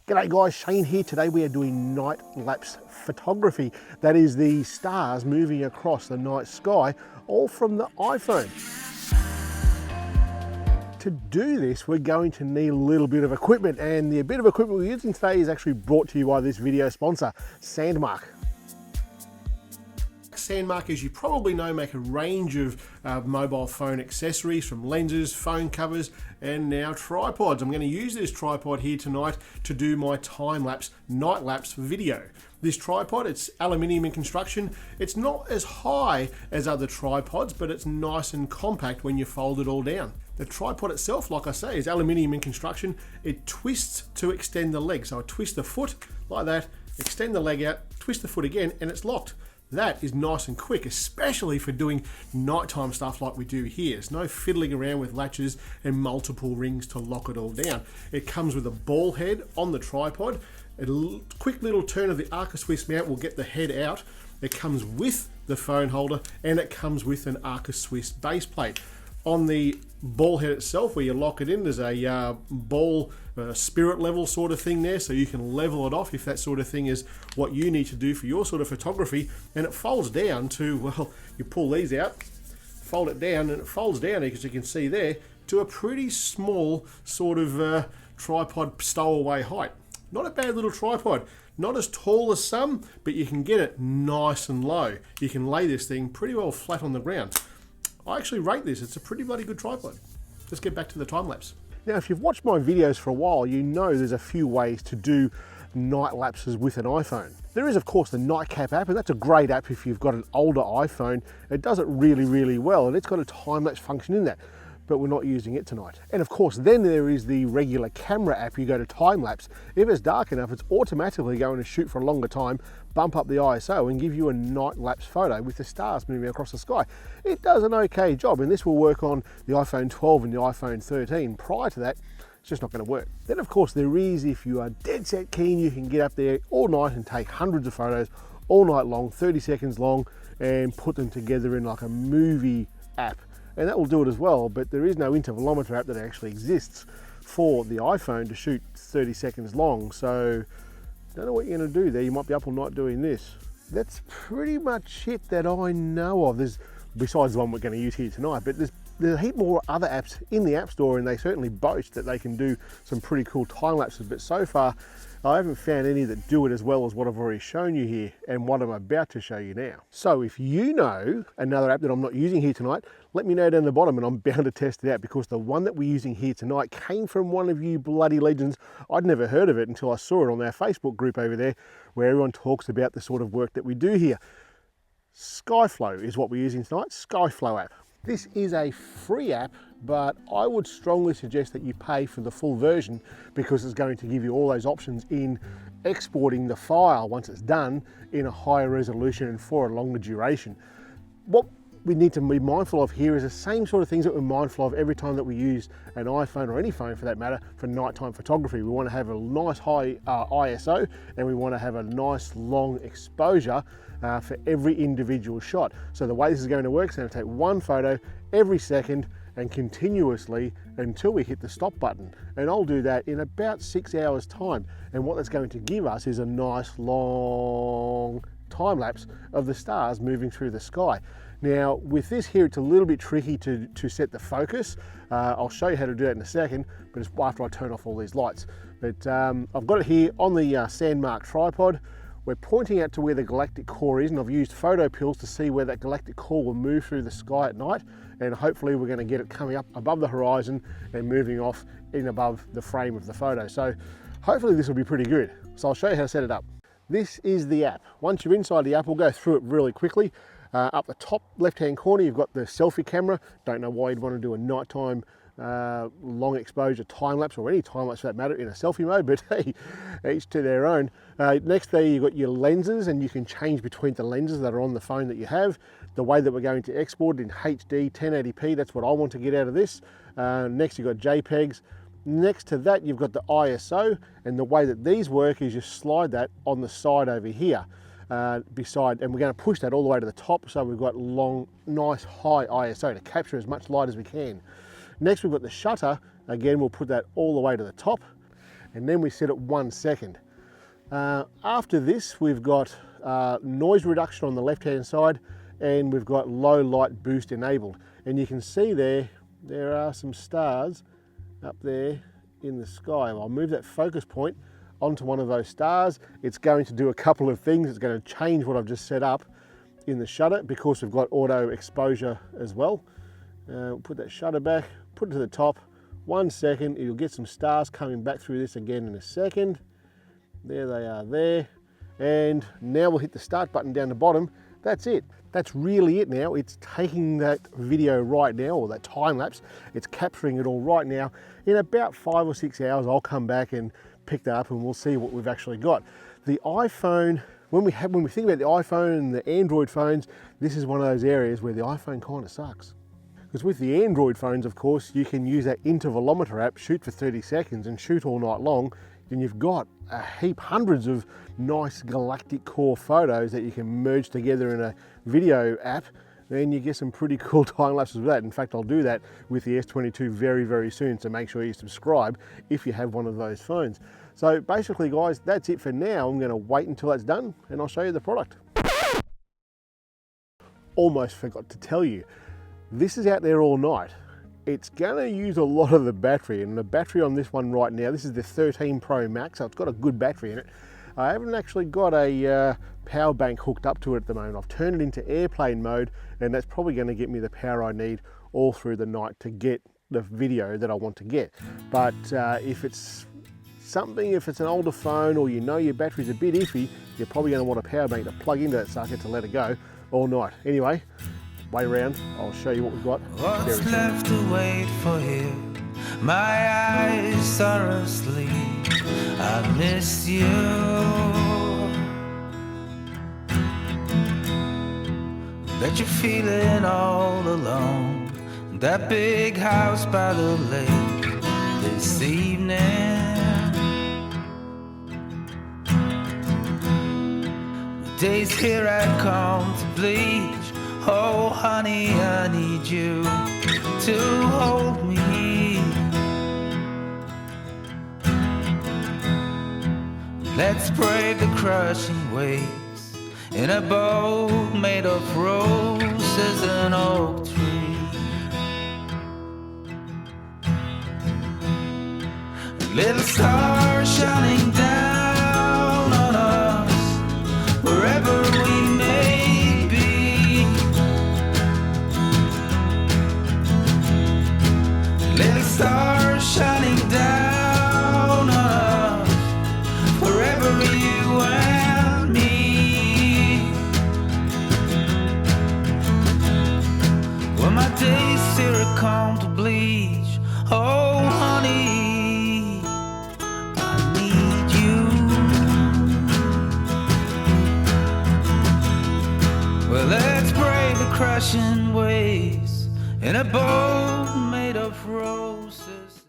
G'day guys, Shane here. Today we are doing night lapse photography. That is the stars moving across the night sky, all from the iPhone. To do this, we're going to need a little bit of equipment, and the bit of equipment we're using today is actually brought to you by this video sponsor, Sandmarc. Sandmarc, as you probably know, make a range of mobile phone accessories, from lenses, phone covers, and now tripods. I'm going to use this tripod here tonight to do my time-lapse, night-lapse video. This tripod, it's aluminium in construction. It's not as high as other tripods, but it's nice and compact when you fold it all down. The tripod itself, like I say, is aluminium in construction. It twists to extend the leg. So I twist the foot like that, extend the leg out, twist the foot again, and it's locked. That is nice and quick, especially for doing nighttime stuff like we do here. There's no fiddling around with latches and multiple rings to lock it all down. It comes with a ball head on the tripod. A quick little turn of the Arca Swiss mount will get the head out. It comes with the phone holder, and it comes with an Arca Swiss base plate. On the ball head itself, where you lock it in, there's a ball spirit level sort of thing there, so you can level it off if that sort of thing is what you need to do for your sort of photography. And it folds down to, well, you pull these out, fold it down, and it folds down, as you can see there, to a pretty small sort of tripod stowaway height. Not a bad little tripod. Not as tall as some, but you can get it nice and low. You can lay this thing pretty well flat on the ground. I actually rate this. It's a pretty bloody good tripod. Let's get back to the time lapse. Now, if you've watched my videos for a while, you know there's a few ways to do night lapses with an iPhone. There is, of course, the Nightcap app, and that's a great app if you've got an older iPhone. It does it really, really well, and it's got a time lapse function in that, but we're not using it tonight. And of course, then there is the regular camera app. You go to time lapse. If it's dark enough, it's automatically going to shoot for a longer time, bump up the ISO, and give you a night lapse photo with the stars moving across the sky. It does an okay job, and this will work on the iPhone 12 and the iPhone 13. Prior to that, it's just not going to work. Then of course there is, if you are dead set keen, you can get up there all night and take hundreds of photos all night long, 30 seconds long, and put them together in like a movie app. And that will do it as well, but there is no intervalometer app that actually exists for the iPhone to shoot 30 seconds long. So don't know what you're going to do there. You might be up all night doing this. That's pretty much it that I know of. There's, besides the one we're going to use here tonight, but there's a heap more other apps in the App Store, and they certainly boast that they can do some pretty cool time lapses. But so far, I haven't found any that do it as well as what I've already shown you here and what I'm about to show you now. So if you know another app that I'm not using here tonight, let me know down the bottom, and I'm bound to test it out, because the one that we're using here tonight came from one of you bloody legends. I'd never heard of it until I saw it on our Facebook group over there, where everyone talks about the sort of work that we do here. Skyflow is what we're using tonight, Skyflow app. This is a free app, but I would strongly suggest that you pay for the full version, because it's going to give you all those options in exporting the file once it's done in a higher resolution and for a longer duration. What we need to be mindful of here is the same sort of things that we're mindful of every time that we use an iPhone, or any phone for that matter, for nighttime photography. We want to have a nice high ISO, and we want to have a nice long exposure for every individual shot. So the way this is going to work is going to take one photo every second and continuously until we hit the stop button. And I'll do that in about 6 hours time. And what that's going to give us is a nice long time lapse of the stars moving through the sky. Now with this here, it's a little bit tricky to set the focus. I'll show you how to do that in a second, but it's after I turn off all these lights. But I've got it here on the Sandmarc tripod. We're pointing out to where the galactic core is, and I've used photo pills to see where that galactic core will move through the sky at night, and hopefully we're going to get it coming up above the horizon and moving off in above the frame of the photo. So hopefully this will be pretty good. So I'll show you how to set it up. This is the app. Once you're inside the app, we'll go through it really quickly. Up the top left-hand corner, you've got the selfie camera. Don't know why you'd want to do a nighttime long exposure time lapse, or any time lapse for that matter, in a selfie mode, but hey, each to their own. Next there you've got your lenses, and you can change between the lenses that are on the phone that you have. The way that we're going to export in HD 1080p, that's what I want to get out of this. Next you've got JPEGs. Next to that you've got the ISO, and the way that these work is you slide that on the side over here. Beside, and we're going to push that all the way to the top, so we've got long, nice high ISO to capture as much light as we can. Next we've got the shutter. Again, we'll put that all the way to the top. and then we set it 1 second. After this, we've got noise reduction on the left-hand side, and we've got low light boost enabled. And you can see there are some stars up there in the sky. I'll move that focus point onto one of those stars. It's going to do a couple of things. It's going to change what I've just set up in the shutter, because we've got auto exposure as well. Put that shutter back, put it to the top, 1 second. You'll get some stars coming back through this again in a second. There they are there. And now we'll hit the start button down the bottom. That's it. That's really it now. It's taking that video right now, or that time lapse. It's capturing it all right now. In about 5 or 6 hours, I'll come back and pick that up, and we'll see what we've actually got. The iPhone, when we think about the iPhone and the Android phones, this is one of those areas where the iPhone kind of sucks. Because with the Android phones, of course, you can use that intervalometer app, shoot for 30 seconds and shoot all night long, and you've got a heap, hundreds of nice galactic core photos that you can merge together in a video app, and you get some pretty cool time lapses with that. In fact, I'll do that with the S22 very, very soon, so make sure you subscribe if you have one of those phones. So basically, guys, that's it for now. I'm going to wait until that's done, and I'll show you the product. Almost forgot to tell you, this is out there all night. It's going to use a lot of the battery, and the battery on this one right now, this is the 13 Pro Max, so it's got a good battery in it. I haven't actually got a power bank hooked up to it at the moment. I've turned it into airplane mode, and that's probably going to get me the power I need all through the night to get the video that I want to get. But if it's an older phone, or you know your battery's a bit iffy, you're probably going to want a power bank to plug into that sucker to let it go all night. Anyway, wait around, I'll show you what we've got. What's left to wait for here? My eyes are asleep. I miss you. Bet you're feeling all alone. That big house by the lake this evening. The days here I come to bleach. Oh honey, I need you to hold me. Let's brave the crushing waves in a boat made of roses and oak tree. A little star shining down on us wherever we may be. Little star shining down on us, forever you and me. When my days here come to bleach, oh honey, I need you. Well, let's brave the crushing waves in a boat made of roses.